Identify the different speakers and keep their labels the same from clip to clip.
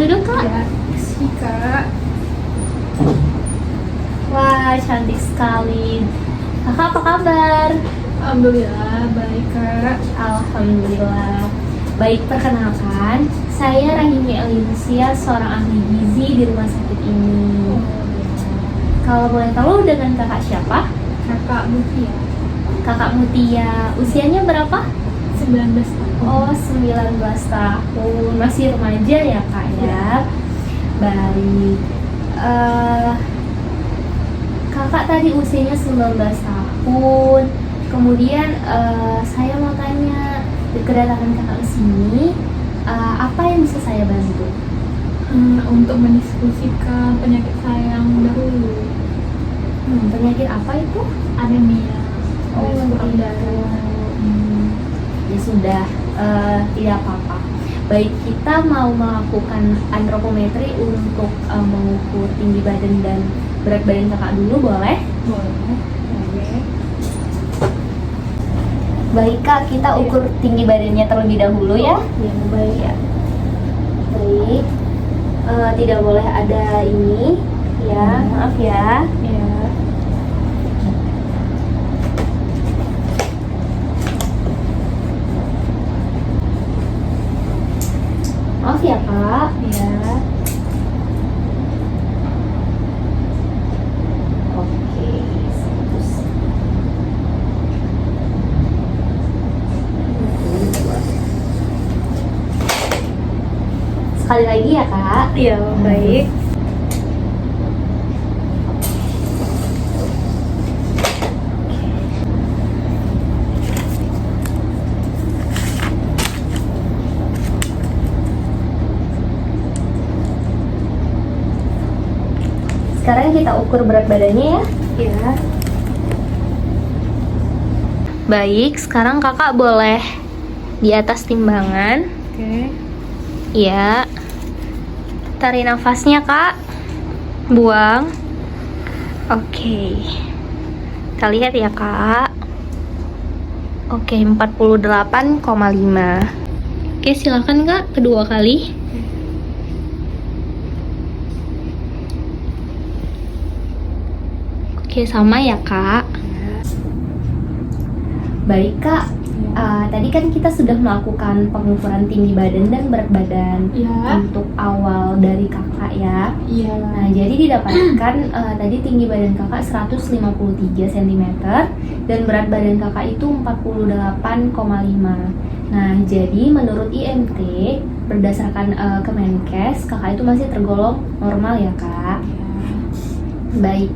Speaker 1: duduk kak.
Speaker 2: Ya, sih kak.
Speaker 1: Wah, cantik sekali. Kakak apa kabar?
Speaker 2: Alhamdulillah baik kak.
Speaker 1: Alhamdulillah. Baik, perkenalkan, saya Rahimi Elinsia, seorang ahli gizi di rumah sakit ini. Kalau boleh tahu dengan kakak siapa?
Speaker 2: Kakak Mutia.
Speaker 1: Kakak Mutia, usianya berapa?
Speaker 2: 19 tahun.
Speaker 1: Oh, 19 tahun. Masih remaja ya kak ya? Baik. Kakak tadi usianya 19 tahun. Kemudian saya mau tanya, kedatangan kakak ke sini, apa yang bisa saya bantu?
Speaker 2: Untuk mendiskusikan penyakit saya yang dahulu.
Speaker 1: Penyakit apa itu?
Speaker 2: Anemia.
Speaker 1: Oh,
Speaker 2: kurang
Speaker 1: tidak.
Speaker 2: darah.
Speaker 1: Ya sudah, tidak apa-apa. Baik, kita mau melakukan antropometri untuk mengukur tinggi badan dan berat badan kakak dulu, boleh?
Speaker 2: Boleh. Oke.
Speaker 1: Baik kak, kita ukur tinggi badannya terlebih dahulu ya.
Speaker 2: Ya, baik.
Speaker 1: Ya. Baik. Tidak boleh ada ini, ya. Maaf ya.
Speaker 2: Ya.
Speaker 1: Maaf ya kak.
Speaker 2: Ya.
Speaker 1: Oke. Terus. Sekali lagi ya kak.
Speaker 2: Ya, baik.
Speaker 1: Sekarang kita ukur berat badannya ya.
Speaker 2: Ya.
Speaker 1: Baik, sekarang kakak boleh di atas timbangan.
Speaker 2: Oke.
Speaker 1: Iya. Tarik nafasnya kak. Buang. Oke. Kita lihat ya kak. Oke, 48,5. Oke, silakan kak, kedua kali. Oke, sama ya kak. Baik kak, tadi kan kita sudah melakukan pengukuran tinggi badan dan berat badan
Speaker 2: Ya.
Speaker 1: untuk awal dari kakak ya.
Speaker 2: Iya.
Speaker 1: Nah, jadi didapatkan tadi tinggi badan kakak 153 cm dan berat badan kakak itu 48,5. Nah, jadi menurut IMT berdasarkan Kemenkes, kakak itu masih tergolong normal ya kak. Baik.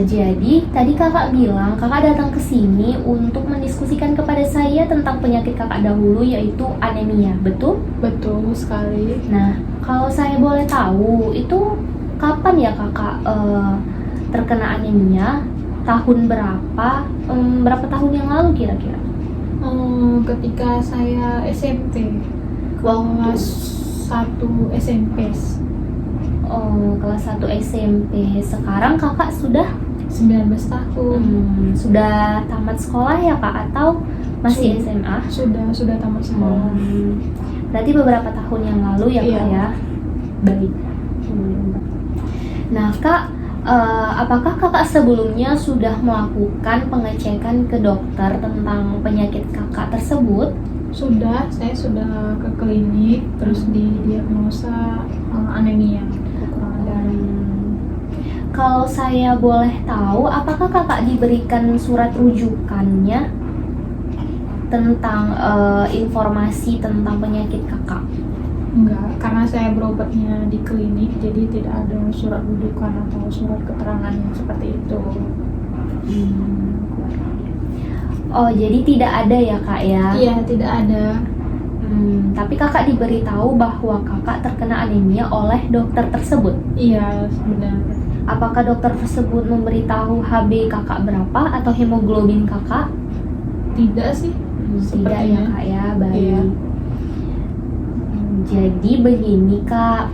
Speaker 1: Jadi tadi kakak bilang kakak datang ke sini untuk mendiskusikan kepada saya tentang penyakit kakak dahulu, yaitu anemia, betul?
Speaker 2: Betul sekali.
Speaker 1: Nah, kalau saya boleh tahu, itu kapan ya kakak terkena anemia? Tahun berapa? Berapa tahun yang lalu kira-kira?
Speaker 2: Ketika saya SMP, kelas 1 SMP,
Speaker 1: Oh, kelas 1 SMP. Sekarang kakak sudah
Speaker 2: 19 tahun.
Speaker 1: sudah tamat sekolah ya kak, atau masih SMA?
Speaker 2: Sudah tamat sekolah.
Speaker 1: Berarti beberapa tahun yang lalu ya kak
Speaker 2: Iya.
Speaker 1: ya. Baik. Nah kak, apakah kakak sebelumnya sudah melakukan pengecekan ke dokter tentang penyakit kakak tersebut?
Speaker 2: Saya sudah ke klinik, terus didiagnosa anemia, kekurangan darah.
Speaker 1: Kalau saya boleh tahu, apakah kakak diberikan surat rujukannya tentang informasi tentang penyakit kakak?
Speaker 2: Enggak, karena saya berobatnya di klinik, jadi tidak ada surat rujukan atau surat keterangan seperti itu.
Speaker 1: Oh, jadi tidak ada ya kak ya?
Speaker 2: Iya, tidak ada.
Speaker 1: Tapi kakak diberitahu bahwa kakak terkena anemia oleh dokter tersebut.
Speaker 2: Iya, benar.
Speaker 1: Apakah dokter tersebut memberitahu HB kakak berapa atau hemoglobin kakak?
Speaker 2: Tidak sih.
Speaker 1: Tidak ya
Speaker 2: Sepertinya.
Speaker 1: kak ya, baik.
Speaker 2: Iya.
Speaker 1: Jadi begini kak,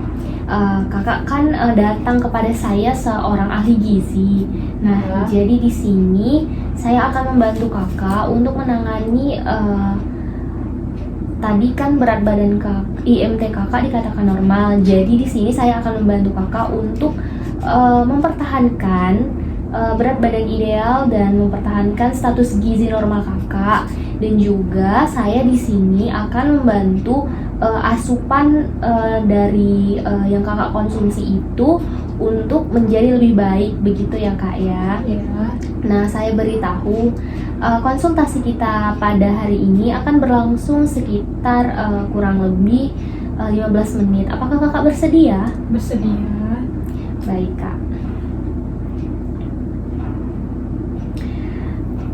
Speaker 1: kakak kan datang kepada saya seorang ahli gizi. Nah,
Speaker 2: Ya.
Speaker 1: jadi di sini saya akan membantu kakak untuk menangani tadi kan berat badan IMT kakak dikatakan normal. Jadi di sini saya akan membantu kakak untuk mempertahankan berat badan ideal dan mempertahankan status gizi normal kakak. Dan juga saya di sini akan membantu asupan dari yang kakak konsumsi itu untuk menjadi lebih baik, begitu ya kak ya.
Speaker 2: Ya.
Speaker 1: Nah, saya beritahu konsultasi kita pada hari ini akan berlangsung sekitar kurang lebih 15 menit. Apakah kakak bersedia?
Speaker 2: Bersedia.
Speaker 1: Baik kak.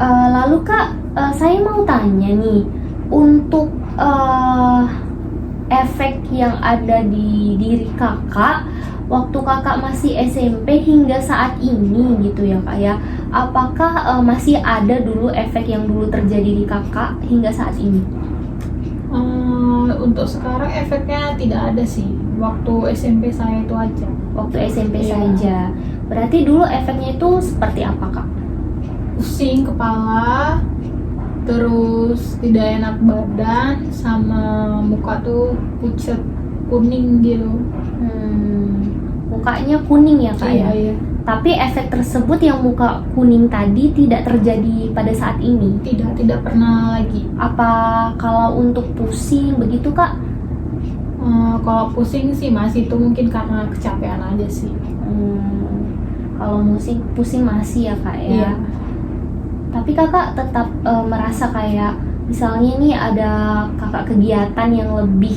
Speaker 1: Lalu kak, saya mau tanya nih, untuk efek yang ada di diri kakak waktu kakak masih SMP hingga saat ini gitu ya kak ya, apakah masih ada dulu efek yang dulu terjadi di kakak hingga saat ini?
Speaker 2: Untuk sekarang efeknya tidak ada sih. Waktu SMP saya itu aja.
Speaker 1: Waktu SMP
Speaker 2: Iya.
Speaker 1: saja. Berarti dulu efeknya itu seperti apa kak?
Speaker 2: Pusing kepala, terus tidak enak badan, sama muka tuh pucat kuning gitu.
Speaker 1: Mukanya kuning ya kak ya?
Speaker 2: Iya.
Speaker 1: Tapi efek tersebut yang muka kuning tadi tidak terjadi pada saat ini?
Speaker 2: Tidak pernah lagi.
Speaker 1: Apa kalau untuk pusing begitu kak?
Speaker 2: Kalau pusing sih masih, itu mungkin karena kecapean aja sih.
Speaker 1: Kalau pusing masih ya kak ya?
Speaker 2: Iya.
Speaker 1: Tapi kakak tetap merasa kayak misalnya nih ada kakak kegiatan yang lebih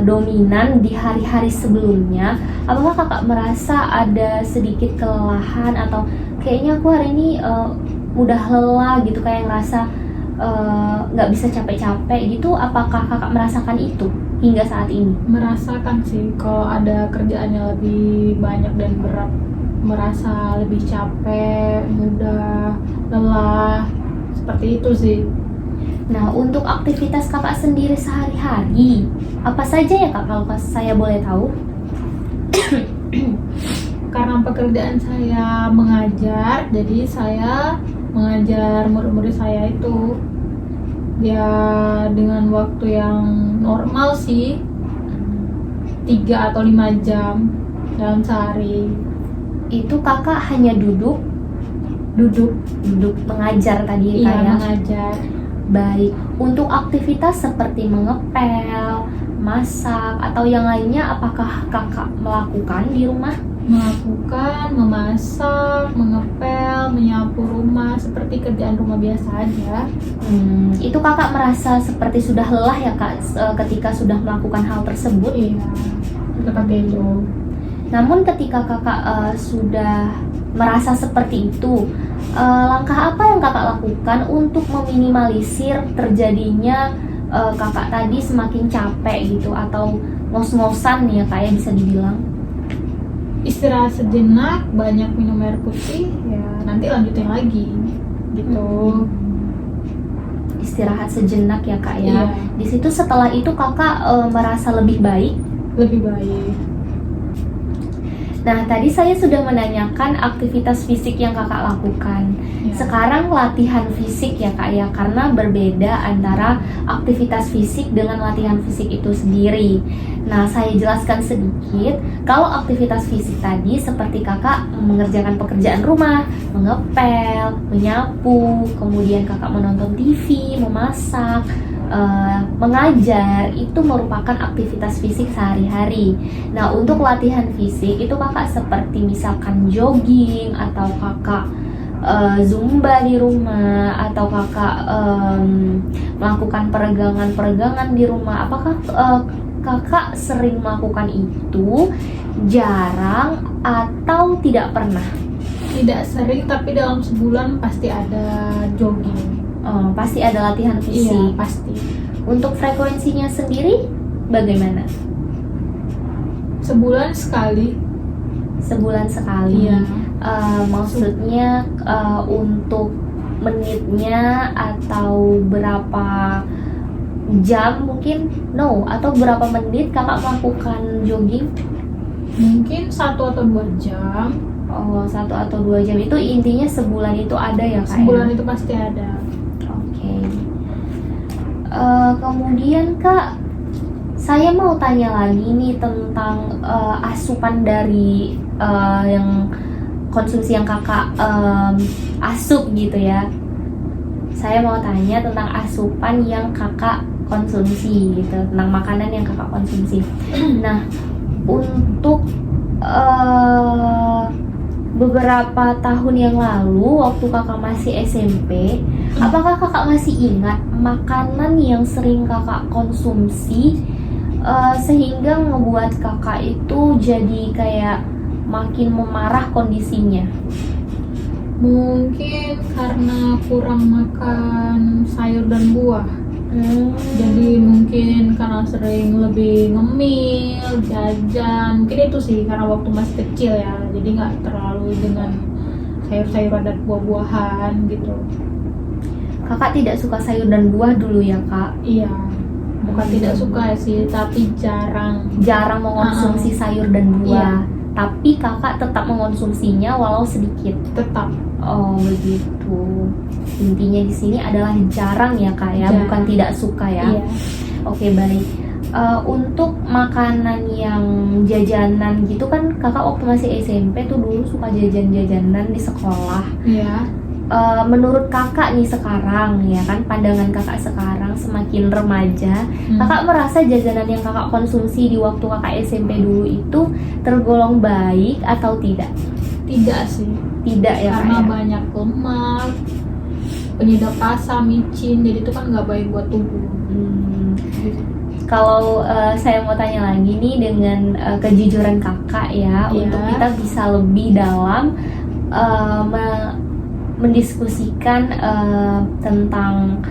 Speaker 1: dominan di hari-hari sebelumnya, apakah kakak merasa ada sedikit kelelahan atau kayaknya aku hari ini udah lelah gitu, kayak ngerasa nggak bisa capek-capek gitu? Apakah kakak merasakan itu hingga saat ini?
Speaker 2: Merasakan sih, kalau ada kerjaannya lebih banyak dan berat, merasa lebih capek, mudah lelah, seperti itu sih.
Speaker 1: Nah, untuk aktivitas kakak sendiri sehari-hari, apa saja ya kak kalau saya boleh tahu?
Speaker 2: Karena pekerjaan saya mengajar, jadi saya mengajar murid-murid saya itu ya dengan waktu yang normal sih, 3 atau 5 jam dalam sehari.
Speaker 1: Itu kakak hanya duduk mengajar tadi
Speaker 2: Iya,
Speaker 1: ya?
Speaker 2: mengajar.
Speaker 1: Baik, untuk aktivitas seperti mengepel, masak, atau yang lainnya, apakah kakak melakukan di rumah?
Speaker 2: Melakukan, memasak, mengepel, menyapu rumah, seperti kerjaan rumah biasa aja.
Speaker 1: Itu kakak merasa seperti sudah lelah ya kak ketika sudah melakukan hal tersebut?
Speaker 2: Iya, seperti itu.
Speaker 1: Namun ketika kakak sudah merasa seperti itu, langkah apa yang kakak lakukan untuk meminimalisir terjadinya kakak tadi semakin capek gitu atau ngos-ngosan nih ya kak ya bisa dibilang?
Speaker 2: Istirahat sejenak, banyak minum air putih, ya nanti lanjutin lagi gitu.
Speaker 1: Istirahat sejenak ya kak ya.
Speaker 2: Iya.
Speaker 1: Di situ setelah itu kakak merasa lebih baik.
Speaker 2: Lebih baik.
Speaker 1: Nah, tadi saya sudah menanyakan aktivitas fisik yang kakak lakukan.
Speaker 2: Ya.
Speaker 1: Sekarang latihan fisik ya kak ya, karena berbeda antara aktivitas fisik dengan latihan fisik itu sendiri. Nah, saya jelaskan sedikit. Kalau aktivitas fisik tadi seperti kakak mengerjakan pekerjaan rumah, mengepel, menyapu, kemudian kakak menonton TV, memasak, mengajar, itu merupakan aktivitas fisik sehari-hari. Nah, untuk latihan fisik itu kakak seperti misalkan jogging, atau kakak zumba di rumah, atau kakak melakukan peregangan-peregangan di rumah. Apakah kakak sering melakukan itu, jarang, atau tidak pernah?
Speaker 2: Tidak sering, tapi dalam sebulan pasti ada jogging.
Speaker 1: Pasti ada latihan fisik.
Speaker 2: Iya, pasti.
Speaker 1: Untuk frekuensinya sendiri bagaimana?
Speaker 2: Sebulan sekali.
Speaker 1: Sebulan sekali.
Speaker 2: Iya.
Speaker 1: Maksudnya untuk menitnya atau berapa jam mungkin? No, atau berapa menit kakak melakukan jogging?
Speaker 2: Mungkin 1 atau 2 jam.
Speaker 1: 1 atau 2 jam itu intinya sebulan itu ada ya kak?
Speaker 2: Sebulan itu pasti ada.
Speaker 1: Oke. Kemudian Kak, saya mau tanya lagi nih tentang asupan dari yang konsumsi yang Kakak asup gitu ya. Saya mau tanya tentang asupan yang Kakak konsumsi gitu, tentang makanan yang Kakak konsumsi. Nah, untuk beberapa tahun yang lalu waktu Kakak masih SMP, apakah Kakak masih ingat makanan yang sering Kakak konsumsi sehingga ngebuat Kakak itu jadi kayak makin memarah kondisinya?
Speaker 2: Mungkin karena kurang makan sayur dan buah. Jadi mungkin karena sering lebih ngemil, jajan, mungkin itu sih karena waktu masih kecil ya. Jadi nggak terlalu dengan sayur-sayuran dan buah-buahan gitu.
Speaker 1: Kakak tidak suka sayur dan buah dulu ya Kak?
Speaker 2: Iya, bukan tidak suka sih, tapi jarang.
Speaker 1: Jarang mengonsumsi sayur dan buah.
Speaker 2: Iya.
Speaker 1: Tapi Kakak tetap mengonsumsinya walau sedikit.
Speaker 2: Tetap.
Speaker 1: Oh begitu. Intinya di sini adalah jarang ya Kak ya,
Speaker 2: Jarang.
Speaker 1: bukan tidak suka ya.
Speaker 2: Iya.
Speaker 1: Oke baik. Untuk makanan yang jajanan gitu kan Kakak waktu masih SMP tuh dulu suka jajan-jajanan di sekolah.
Speaker 2: Iya.
Speaker 1: Menurut Kakak nih sekarang ya kan, pandangan Kakak sekarang semakin remaja, Kakak merasa jajanan yang Kakak konsumsi di waktu Kakak SMP dulu itu tergolong baik atau tidak?
Speaker 2: Tidak sih.
Speaker 1: Tidak ya Kak
Speaker 2: Karena
Speaker 1: ya?
Speaker 2: banyak lemak, penyedap rasa, micin, jadi itu kan nggak baik buat tubuh.
Speaker 1: Kalau saya mau tanya lagi nih dengan kejujuran Kakak ya,
Speaker 2: Iya.
Speaker 1: untuk kita bisa lebih dalam mendiskusikan tentang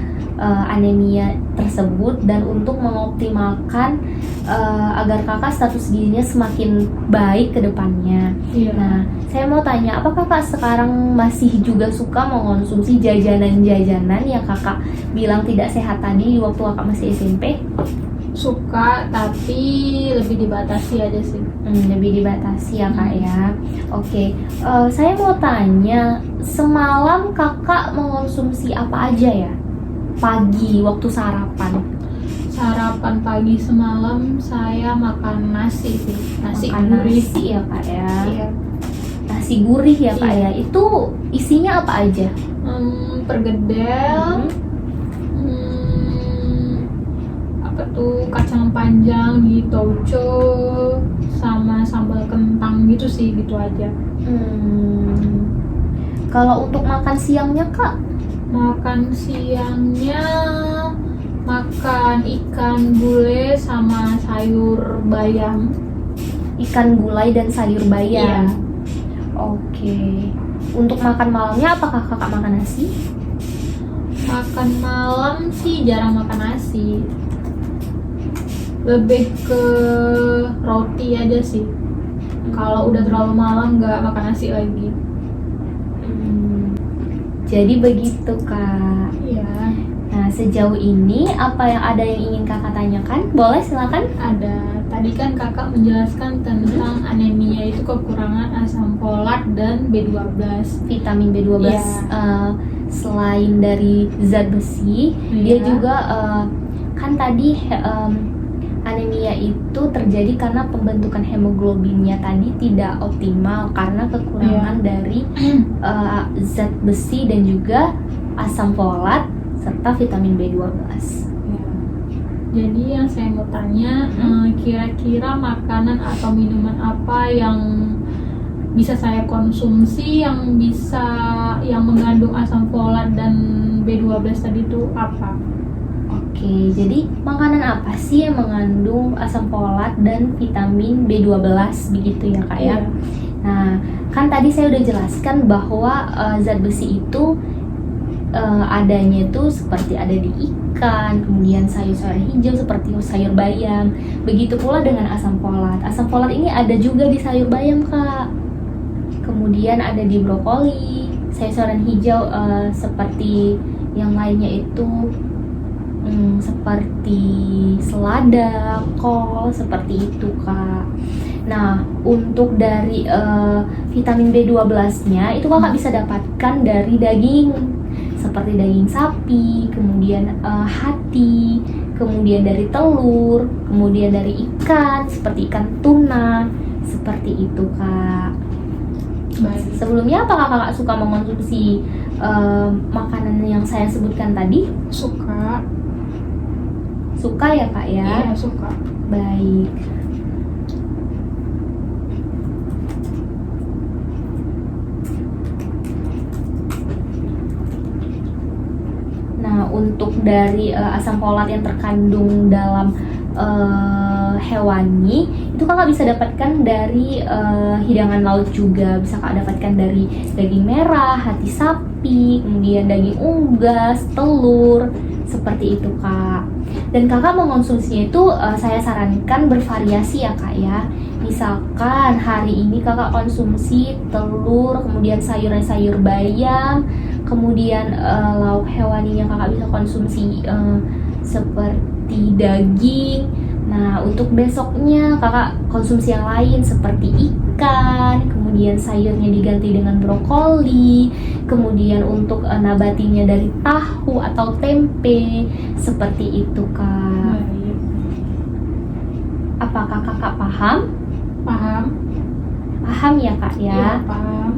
Speaker 1: anemia tersebut dan untuk mengoptimalkan agar Kakak status gizinya semakin baik ke depannya.
Speaker 2: Iya.
Speaker 1: Nah, saya mau tanya, apakah Kakak sekarang masih juga suka mengonsumsi jajanan-jajanan yang Kakak bilang tidak sehat tadi di waktu Kakak masih SMP?
Speaker 2: Suka, tapi lebih dibatasi aja sih.
Speaker 1: Lebih dibatasi ya Kak ya. Oke, saya mau tanya, semalam Kakak mengonsumsi apa aja ya? Pagi waktu sarapan.
Speaker 2: Sarapan pagi semalam saya makan nasi sih, nasi
Speaker 1: Makan
Speaker 2: gurih.
Speaker 1: nasi ya Kak ya.
Speaker 2: Iya.
Speaker 1: Nasi gurih ya Kak
Speaker 2: Iya.
Speaker 1: ya. Itu isinya apa aja?
Speaker 2: Pergedel, apa tuh, kacang panjang di tauco, sama sambal kentang gitu sih, gitu aja.
Speaker 1: Kalau untuk makan siangnya Kak?
Speaker 2: Makan siangnya makan ikan gulai sama sayur bayam.
Speaker 1: Ikan gulai dan sayur bayam.
Speaker 2: Iya.
Speaker 1: Oke. Untuk makan malamnya apakah Kakak makan nasi?
Speaker 2: Makan malam sih jarang makan nasi, lebih ke roti aja sih. Kalau udah terlalu malam nggak makan nasi lagi.
Speaker 1: Jadi begitu Kak.
Speaker 2: Iya.
Speaker 1: Nah sejauh ini apa yang ada yang ingin Kakak tanyakan? Boleh silakan.
Speaker 2: Ada. Tadi kan kakak menjelaskan tentang anemia itu kekurangan asam folat dan B12.
Speaker 1: Vitamin B12
Speaker 2: Iya.
Speaker 1: Selain dari zat besi, dia
Speaker 2: Iya.
Speaker 1: juga kan tadi anemia itu terjadi karena pembentukan hemoglobinnya tadi tidak optimal karena kekurangan dari zat besi dan juga asam folat serta vitamin B12.
Speaker 2: Ya. Jadi yang saya mau tanya, kira-kira makanan atau minuman apa yang bisa saya konsumsi yang mengandung asam folat dan B12 tadi itu apa?
Speaker 1: Oke, jadi makanan apa sih yang mengandung asam folat dan vitamin B12 begitu ya Kak ya?
Speaker 2: Iya.
Speaker 1: Nah, kan tadi saya udah jelaskan bahwa zat besi itu adanya itu seperti ada di ikan, kemudian sayur-sayur hijau seperti sayur bayam. Begitu pula dengan asam folat. Asam folat ini ada juga di sayur bayam Kak. Kemudian ada di brokoli, sayur-sayuran hijau seperti yang lainnya itu seperti selada, kol, seperti itu Kak. Nah, untuk dari vitamin B12-nya itu Kakak bisa dapatkan dari daging seperti daging sapi, kemudian hati, kemudian dari telur, kemudian dari ikan seperti ikan tuna, seperti itu Kak.
Speaker 2: Baik.
Speaker 1: Sebelumnya apakah Kakak suka mengonsumsi makanan yang saya sebutkan tadi?
Speaker 2: Suka.
Speaker 1: Suka ya Kak ya?
Speaker 2: Iya, suka.
Speaker 1: Baik. Nah, untuk dari asam folat yang terkandung dalam hewani itu Kakak bisa dapatkan dari hidangan laut juga. Bisa Kakak dapatkan dari daging merah, hati sapi, kemudian daging unggas, telur, seperti itu Kak. Dan Kakak mengonsumsinya itu saya sarankan bervariasi ya Kak ya. Misalkan hari ini Kakak konsumsi telur, kemudian sayur bayam, kemudian lauk hewaninya Kakak bisa konsumsi seperti daging. Nah, untuk besoknya Kakak konsumsi yang lain seperti ikan, kemudian sayurnya diganti dengan brokoli, kemudian untuk nabatinya dari tahu atau tempe, seperti itu Kak.
Speaker 2: Baik.
Speaker 1: Apakah Kakak paham?
Speaker 2: Paham?
Speaker 1: Paham ya Kak ya?
Speaker 2: Iya, paham.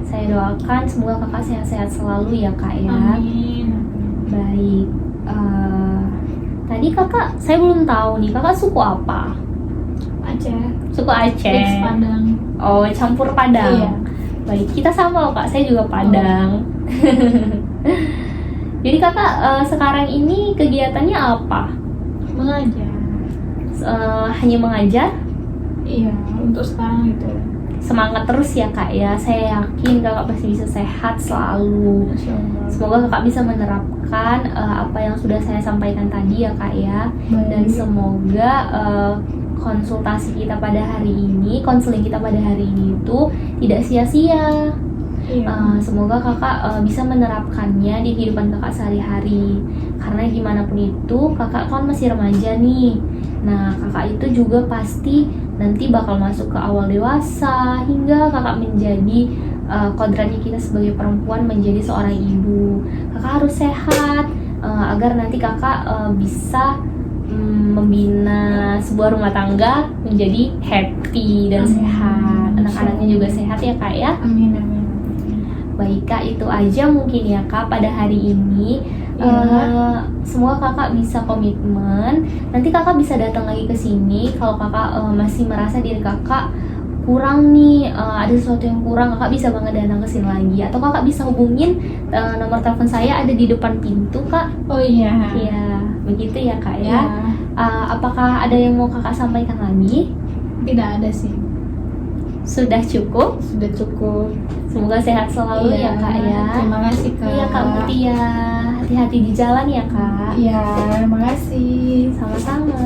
Speaker 1: Saya doakan semoga Kakak sehat-sehat selalu ya Kak ya.
Speaker 2: Amin.
Speaker 1: Baik. Tadi Kakak, saya belum tahu nih, Kakak suku apa?
Speaker 2: Aceh.
Speaker 1: Suku Aceh.
Speaker 2: Mix Padang.
Speaker 1: Oh, campur Padang.
Speaker 2: Iya.
Speaker 1: Baik, kita sama loh Kak, saya juga Padang. Jadi Kakak sekarang ini kegiatannya apa?
Speaker 2: Mengajar.
Speaker 1: Hanya mengajar?
Speaker 2: Iya, untuk sekarang itu.
Speaker 1: Semangat terus ya Kak ya. Saya yakin Kakak pasti bisa sehat selalu.
Speaker 2: Masya Allah.
Speaker 1: Semoga Kakak bisa menerapkan apa yang sudah saya sampaikan tadi ya Kak ya.
Speaker 2: Baik.
Speaker 1: Dan semoga konsultasi kita pada hari ini, konseling kita pada hari ini itu tidak sia-sia.
Speaker 2: Iya.
Speaker 1: Semoga Kakak bisa menerapkannya di kehidupan Kakak sehari-hari. Karena gimana pun itu Kakak kan masih remaja nih. Nah, Kakak itu juga pasti nanti bakal masuk ke awal dewasa hingga Kakak menjadi kodratnya kita sebagai perempuan menjadi seorang ibu. Kakak harus sehat agar nanti Kakak bisa membina sebuah rumah tangga menjadi happy dan
Speaker 2: Amin.
Speaker 1: sehat. Anak-anaknya juga sehat ya Kak ya.
Speaker 2: Amin, amin.
Speaker 1: Baik Kak, itu aja mungkin ya Kak pada hari ini. Semoga Kakak bisa komitmen. Nanti Kakak bisa datang lagi ke sini kalau Kakak masih merasa diri Kakak kurang nih, ada sesuatu yang kurang, Kakak bisa banget datang ke sini lagi. Atau Kakak bisa hubungin nomor telepon saya ada di depan pintu Kak.
Speaker 2: Oh iya.
Speaker 1: Iya, begitu ya Kak ya.
Speaker 2: Iya.
Speaker 1: Apakah ada yang mau Kakak sampaikan lagi?
Speaker 2: Tidak ada sih.
Speaker 1: Sudah cukup?
Speaker 2: Sudah cukup.
Speaker 1: Semoga sehat selalu
Speaker 2: Iya.
Speaker 1: ya Kak ya.
Speaker 2: Terima kasih Kak.
Speaker 1: Iya Kak Mutia, hati-hati di jalan ya Kak.
Speaker 2: Iya, terima kasih.
Speaker 1: Sama-sama.